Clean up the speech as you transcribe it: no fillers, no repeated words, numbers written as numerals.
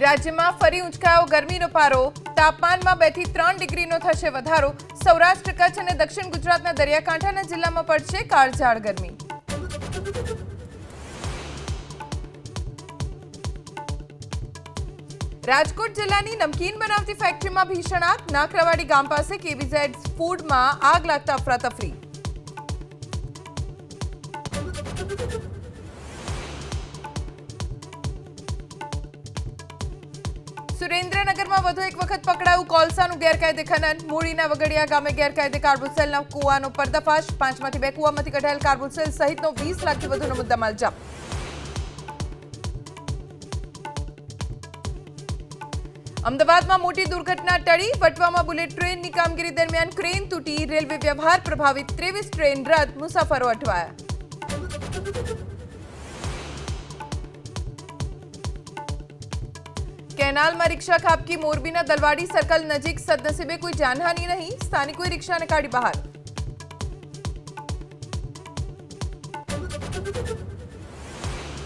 રાજ્યમાં ફરી ઉંચકાયો ગરમીનો પારો, તાપમાનમાં 2 થી 3 ડિગ્રીનો થશે વધારો। સૌરાષ્ટ્ર, કચ્છ અને દક્ષિણ ગુજરાતના દરિયાકાંઠાના જિલ્લામાં પડશે કાળઝાળ ગરમી। રાજકોટ જિલ્લાની નમકીન બનાવતી ફેક્ટરીમાં ભીષણ આગ, નાકરવાડી ગામ પાસે કેવીઝેડ ફૂડમાં આગ લાગતા અફરાતફરી। સુરેન્દ્રનગરમાં વધુ એક વખત પકડાયું કોલસાનું ગેરકાયદે ખનન। મૂળીના વગડિયા ગામે ગેરકાયદે કાર્બોસેલના કૂવાનો પર્દાફાશ। 5માંથી 2 કૂવામાંથી કઢાયેલ કાર્બોસેલ સહિતનો 20 લાખથી વધુનો મુદ્દામાલ જપ્ત। અમદાવાદમાં મોટી દુર્ઘટના ટળી, વટવામાં બુલેટ ટ્રેનની કામગીરી દરમિયાન ક્રેન તૂટી, રેલવે વ્યવહાર પ્રભાવિત, 23 ટ્રેન રદ, મુસાફરો અટવાયા। કેનાલમાં રિક્ષા ખાબકી, મોરબીના દલવાડી સર્કલ નજીક સદનસીબે કોઈ જાનહાનિ નહીં, સ્થાનિકોએ રિક્ષાને કાઢી બહાર।